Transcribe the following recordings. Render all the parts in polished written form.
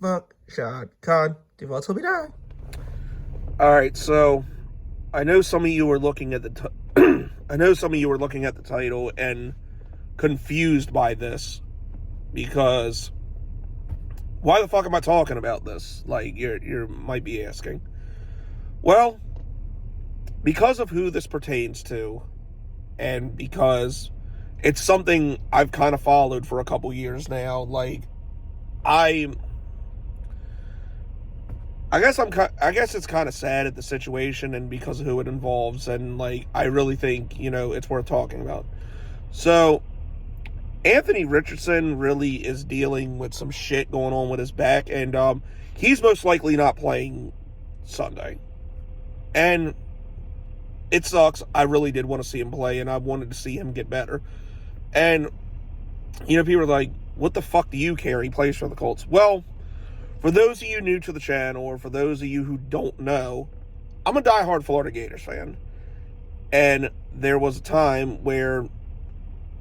Fuck Sean Con. Die Worte wieder. All right, so I know some of you were looking at the I know some of you were looking at the title and confused by this because why the fuck am I talking about this? Like you might be asking. Well, because of who this pertains to, and because it's something I've kind of followed for a couple years now. Like I guess it's kind of sad at the situation and because of who it involves, and like I really think it's worth talking about. So Anthony Richardson really is dealing with some shit going on with his back, and he's most likely not playing Sunday. And it sucks. I really did want to see him play, and I wanted to see him get better. And people are like, what the fuck do you care? He plays for the Colts. Well, for those of you new to the channel, or for those of you who don't know, I'm a diehard Florida Gators fan. And there was a time where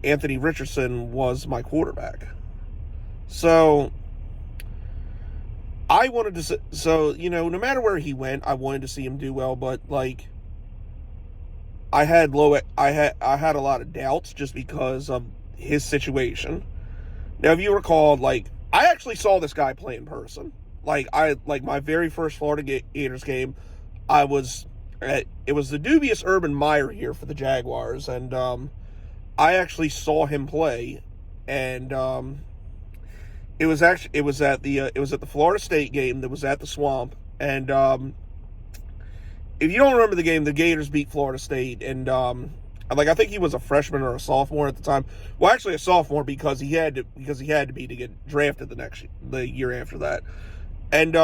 Anthony Richardson was my quarterback. So I wanted to, no matter where he went, I wanted to see him do well, but like I had a lot of doubts just because of his situation. Now, if you recall, like I actually saw this guy play in person. Like my very first Florida Gators game, it was the dubious Urban Meyer here for the Jaguars, and I actually saw him play, and it was at the Florida State game that was at the Swamp, and if you don't remember the game, the Gators beat Florida State, and I think he was a freshman or a sophomore at the time. Well, actually a sophomore because he had to be to get drafted the year after that. And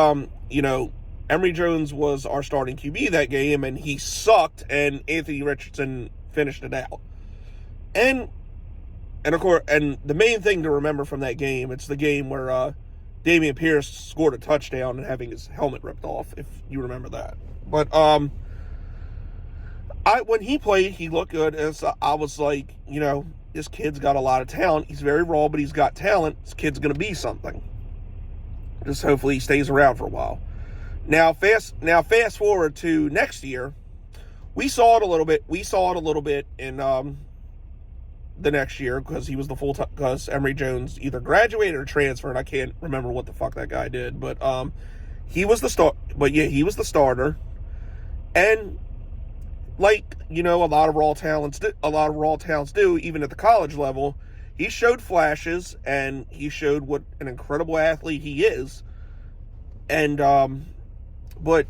Emory Jones was our starting QB that game, and he sucked, and Anthony Richardson finished it out. And of course, and the main thing to remember from that game, it's the game where Dameon Pierce scored a touchdown and having his helmet ripped off, if you remember that. But when he played, he looked good, and so I was like, this kid's got a lot of talent. He's very raw, but he's got talent. This kid's going to be something. Just hopefully he stays around for a while. Now fast forward to next year. We saw it a little bit in the next year because he was the full-time, because Emory Jones either graduated or transferred. I can't remember what the fuck that guy did, but he was the starter. And like, a lot of raw talents do, even at the college level, he showed flashes, and he showed what an incredible athlete he is. And but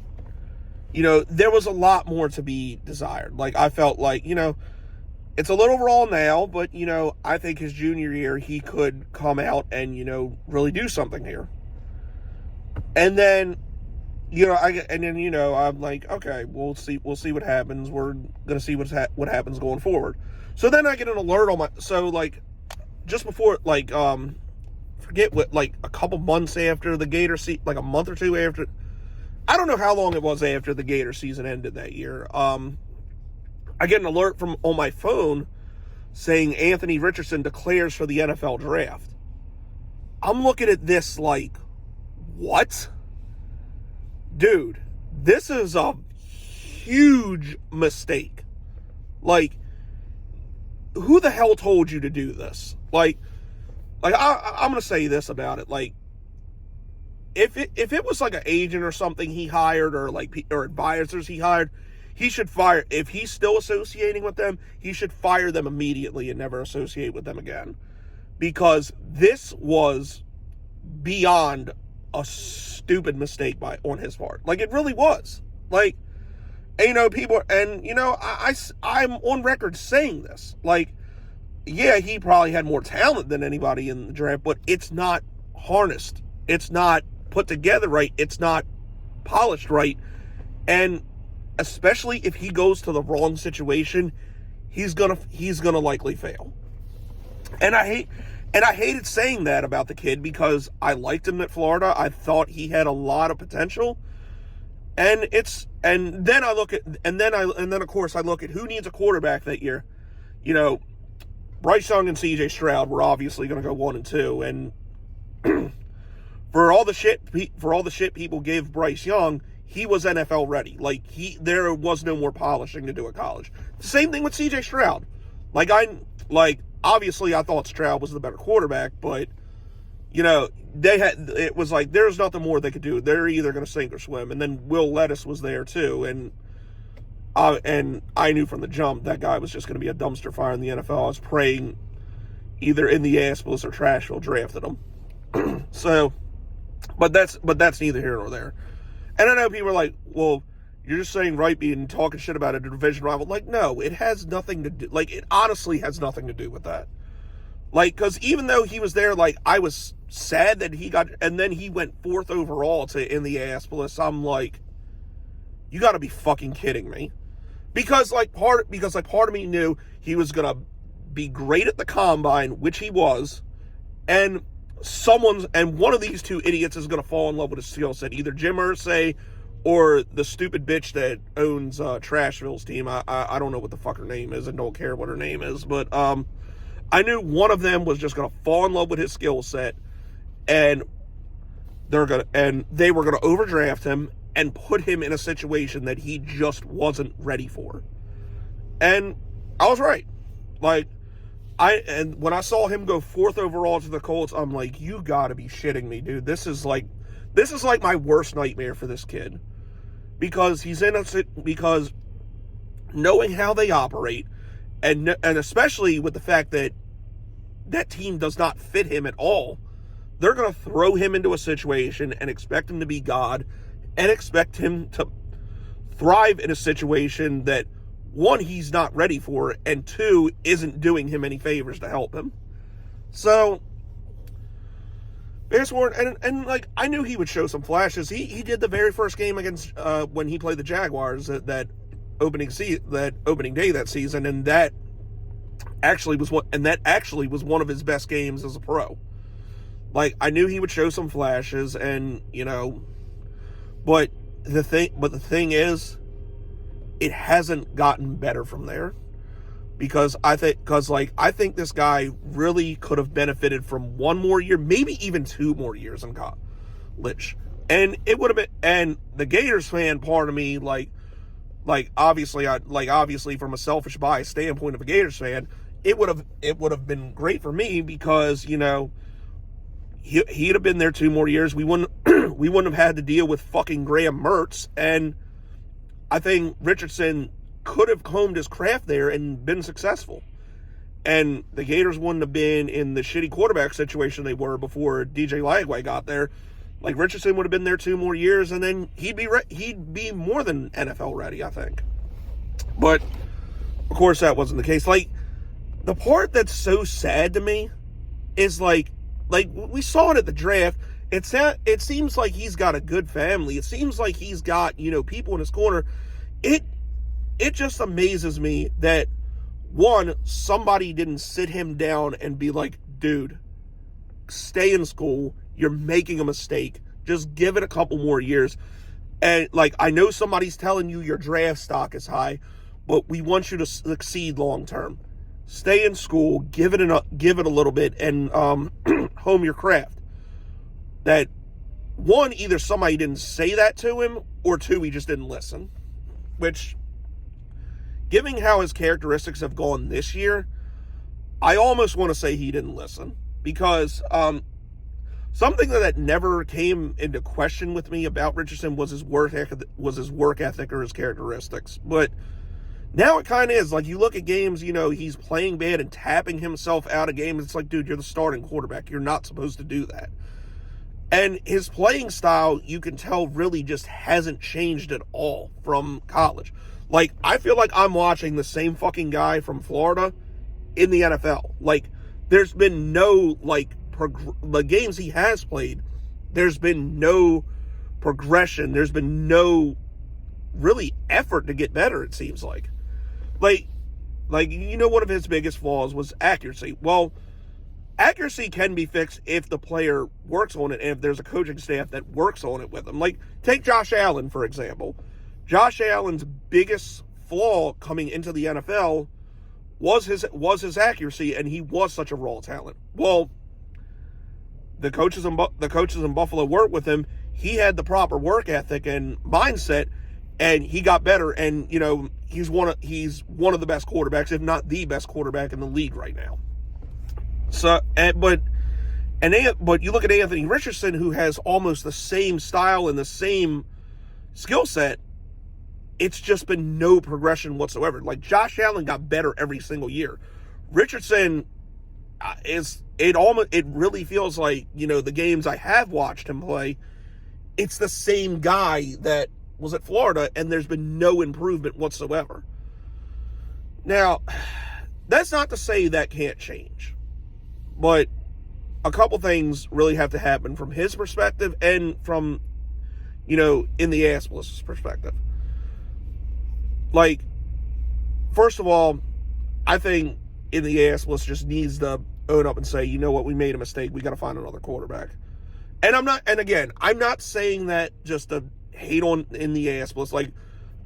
there was a lot more to be desired. Like, I felt like, it's a little raw now, but I think his junior year he could come out and really do something here. And then I'm like, okay, we'll see what happens. We're gonna see what happens going forward. So then I get an alert on just before, forget what, a couple months after the Gator season, like a month or two after. I don't know how long it was after the Gator season ended that year. I get an alert on my phone saying Anthony Richardson declares for the NFL draft. I'm looking at this like, what? Dude, this is a huge mistake. Like, who the hell told you to do this? Like I'm gonna say this about it. Like, if it was like an agent or something he hired, or advisors he hired, he should fire. If he's still associating with them, he should fire them immediately and never associate with them again, because this was beyond a stupid mistake on his part. Like, it really was. Like, people, and I'm on record saying this. Like, yeah, he probably had more talent than anybody in the draft, but it's not harnessed. It's not put together right. It's not polished right. And especially if he goes to the wrong situation, he's gonna likely fail. And I hated saying that about the kid, because I liked him at Florida. I thought he had a lot of potential. And then of course I look at who needs a quarterback that year. Bryce Young and CJ Stroud were obviously going to go 1 and 2, and for all the shit people gave Bryce Young, he was NFL ready. Like, there was no more polishing to do at college. Same thing with CJ Stroud. Obviously I thought Stroud was the better quarterback, but it was like there's nothing more they could do. They're either going to sink or swim. And then Will Levis was there too, and I knew from the jump that guy was just going to be a dumpster fire in the NFL. I was praying either Indianapolis or Trashville drafted him. So, but that's neither here nor there. And I know people are like, well, you're just saying right being talking shit about a division rival. Like, no, it has nothing to do. Like, it honestly has nothing to do with that. Like, because even though he was there, like, I was sad that he got, and then he went 4th overall to Indianapolis. I'm like, you got to be fucking kidding me. Because part of me knew he was gonna be great at the combine, which he was, and one of these two idiots is gonna fall in love with his skill set, either Jim Irsay or the stupid bitch that owns Trashville's team. I don't know what the fuck her name is and don't care what her name is, but I knew one of them was just gonna fall in love with his skill set, and they were gonna overdraft him and put him in a situation that he just wasn't ready for. And I was right. And when I saw him go 4th overall to the Colts, I'm like, you gotta be shitting me, dude. This is like my worst nightmare for this kid. Because because knowing how they operate, and especially with the fact that that team does not fit him at all, they're going to throw him into a situation and expect him to be God, and expect him to thrive in a situation that, 1, he's not ready for, and 2, isn't doing him any favors to help him. So, fast forward, and like, I knew he would show some flashes. He did the very first game against, when he played the Jaguars, that opening day that season, and that actually was one of his best games as a pro. Like, I knew he would show some flashes, and, but the thing is, it hasn't gotten better from there, because I think this guy really could have benefited from 1 more year, maybe even 2 more years in college, and it would have been. And the Gators fan part of me, obviously from a selfish bias standpoint of a Gators fan, it would have been great for me, because he'd have been there 2 more years. We wouldn't have had to deal with fucking Graham Mertz, and I think Richardson could have honed his craft there and been successful. And the Gators wouldn't have been in the shitty quarterback situation they were before DJ Lagway got there. Like, Richardson would have been there 2 more years, and then he'd be more than NFL ready, I think. But of course that wasn't the case. Like, the part that's so sad to me is like we saw it at the draft. It seems like he's got a good family. It seems like he's got, people in his corner. It just amazes me that, 1, somebody didn't sit him down and be like, dude, stay in school. You're making a mistake. Just give it a couple more years. And, I know somebody's telling you your draft stock is high, but we want you to succeed long term. Stay in school, give it a little bit, and hone your craft. That, 1, either somebody didn't say that to him, or 2, he just didn't listen. Which, given how his characteristics have gone this year, I almost want to say he didn't listen. Because something that never came into question with me about Richardson was his work ethic or his characteristics. But now it kind of is. Like, you look at games, he's playing bad and tapping himself out of games. It's like, dude, you're the starting quarterback. You're not supposed to do that. And his playing style, you can tell, really just hasn't changed at all from college. Like, I feel like I'm watching the same fucking guy from Florida in the NFL. Like, there's been no, the games he has played, there's been no progression. There's been no really effort to get better, it seems like. One of his biggest flaws was accuracy. Well, accuracy can be fixed if the player works on it, and if there's a coaching staff that works on it with him. Like, take Josh Allen, for example. Josh Allen's biggest flaw coming into the NFL was his accuracy, and he was such a raw talent. Well, the coaches in Buffalo worked with him. He had the proper work ethic and mindset, and he got better. And he's one of the best quarterbacks, if not the best quarterback in the league right now. So, but you look at Anthony Richardson, who has almost the same style and the same skill set. It's just been no progression whatsoever. Like, Josh Allen got better every single year. Richardson it really feels like, the games I have watched him play, it's the same guy that was at Florida, and there's been no improvement whatsoever. Now, that's not to say that can't change, but a couple things really have to happen from his perspective and from, in the Aspless perspective. Like, first of all, I think in the Aspless just needs to own up and say, you know what, we made a mistake. We got to find another quarterback. And I'm not saying that just to hate on in the Aspless. Like,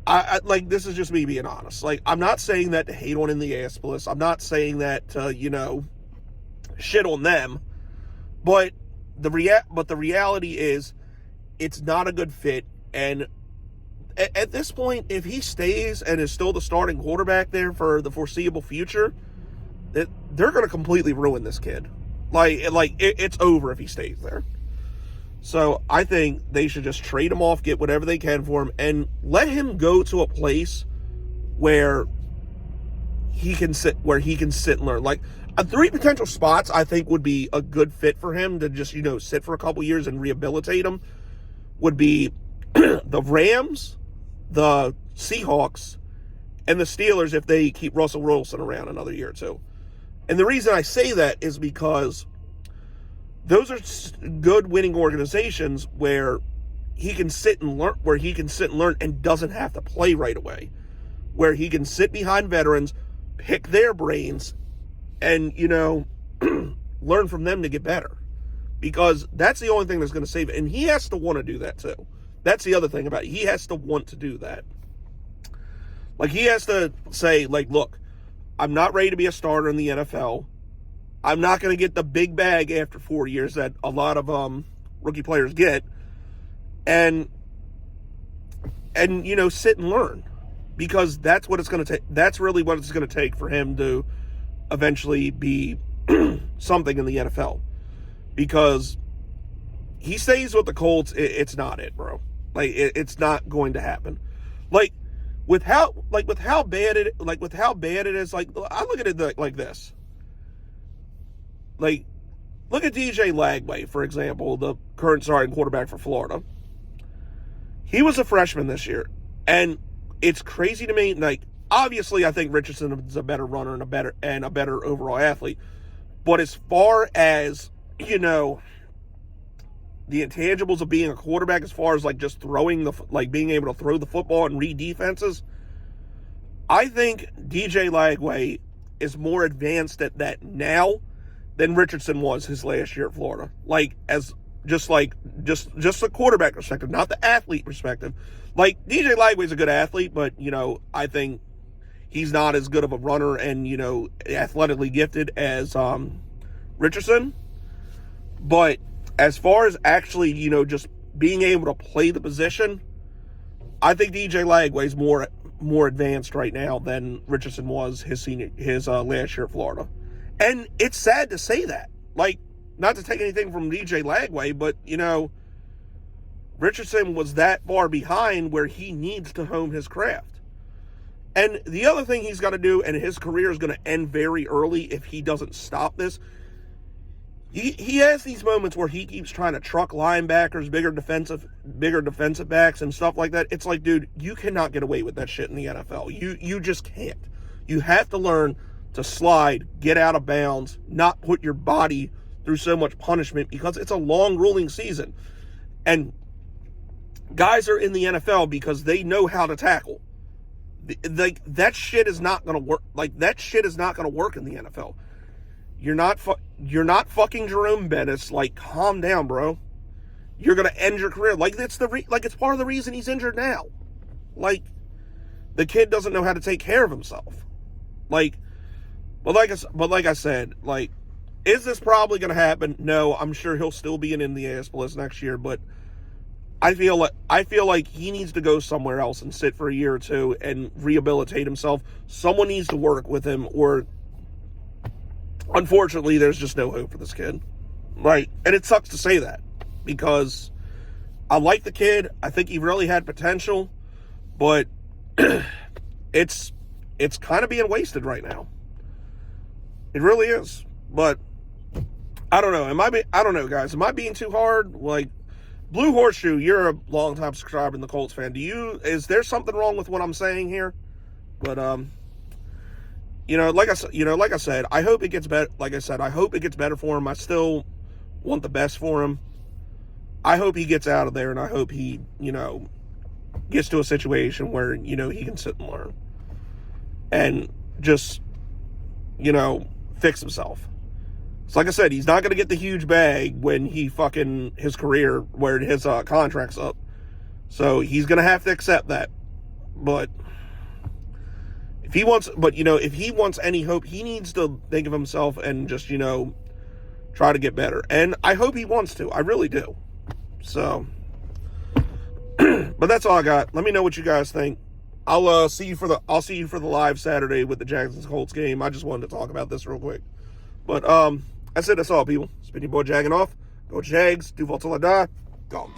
I this is just me being honest. Like, I'm not saying that to hate on in the Aspless. I'm not saying that to, shit on them. But the reality is, it's not a good fit. And at this point, if he stays and is still the starting quarterback there for the foreseeable future, they're going to completely ruin this kid. It's over if he stays there. So I think they should just trade him off, get whatever they can for him, and let him go to a place where he can sit and learn. Like, 3 potential spots I think would be a good fit for him to just, sit for a couple years and rehabilitate him would be the Rams, the Seahawks, and the Steelers if they keep Russell Wilson around another year or two. And the reason I say that is because those are good winning organizations where he can sit and learn, and doesn't have to play right away, where he can sit behind veterans, pick their brains, and, learn from them to get better. Because that's the only thing that's going to save it. And he has to want to do that too. That's the other thing about it. He has to want to do that. Like, he has to say, like, look, I'm not ready to be a starter in the NFL. I'm not going to get the big bag after 4 years that a lot of rookie players get. And sit and learn. Because that's what it's going to take. That's really what it's going to take for him to eventually be something in the NFL. Because he stays with the Colts, it's not it, bro. Like, it's not going to happen. Like, with how bad it is, like, I look at it like this. Like, look at DJ Lagway, for example, the current starting quarterback for Florida. He was a freshman this year, and it's crazy to me. Like, obviously, I think Richardson is a better runner and a better overall athlete. But as far as, the intangibles of being a quarterback, as far as like just being able to throw the football and read defenses, I think DJ Lagway is more advanced at that now than Richardson was his last year at Florida. Like, as just the quarterback perspective, not the athlete perspective. Like, DJ Lagway's a good athlete, but I think he's not as good of a runner and athletically gifted as Richardson. But as far as actually, just being able to play the position, I think DJ Lagway's more advanced right now than Richardson was his last year at Florida. And it's sad to say that. Like, not to take anything from DJ Lagway, but, Richardson was that far behind where he needs to hone his craft. And the other thing he's got to do, and his career is going to end very early if he doesn't stop this, He has these moments where he keeps trying to truck linebackers, bigger defensive backs and stuff like that. It's like, dude, you cannot get away with that shit in the NFL. You just can't. You have to learn to slide, get out of bounds, not put your body through so much punishment, because it's a long, grueling season. And guys are in the NFL because they know how to tackle. Like, that shit is not going to work. Like, that shit is not going to work in the NFL. You're not fucking Jerome Bettis. Like, calm down, bro. You're gonna end your career. Like, it's part of the reason he's injured now. Like, the kid doesn't know how to take care of himself. Like, But like I said, like, is this probably going to happen? No, I'm sure he'll still be in the Indianapolis next year, but I feel like he needs to go somewhere else and sit for a year or two and rehabilitate himself. Someone needs to work with him, or unfortunately, there's just no hope for this kid. Right? And it sucks to say that, because I like the kid. I think he really had potential, but it's kind of being wasted right now. It really is. But I don't know. I don't know, guys. Am I being too hard? Like, Blue Horseshoe, you're a longtime subscriber and the Colts fan. Is there something wrong with what I'm saying here? But like I said, I hope it gets better. Like I said, I hope it gets better for him. I still want the best for him. I hope he gets out of there, and I hope he, gets to a situation where, he can sit and learn and just, fix himself. So like I said, he's not going to get the huge bag when his career, where his contract's up. So he's going to have to accept that. But if he wants any hope, he needs to think of himself and just, try to get better. And I hope he wants to. I really do. So, but that's all I got. Let me know what you guys think. I'll see you for the live Saturday with the Jags Colts game. I just wanted to talk about this real quick. But that's it. That's all, people. It's been your boy Jagging Off. Go Jags. Duval till I die. Go.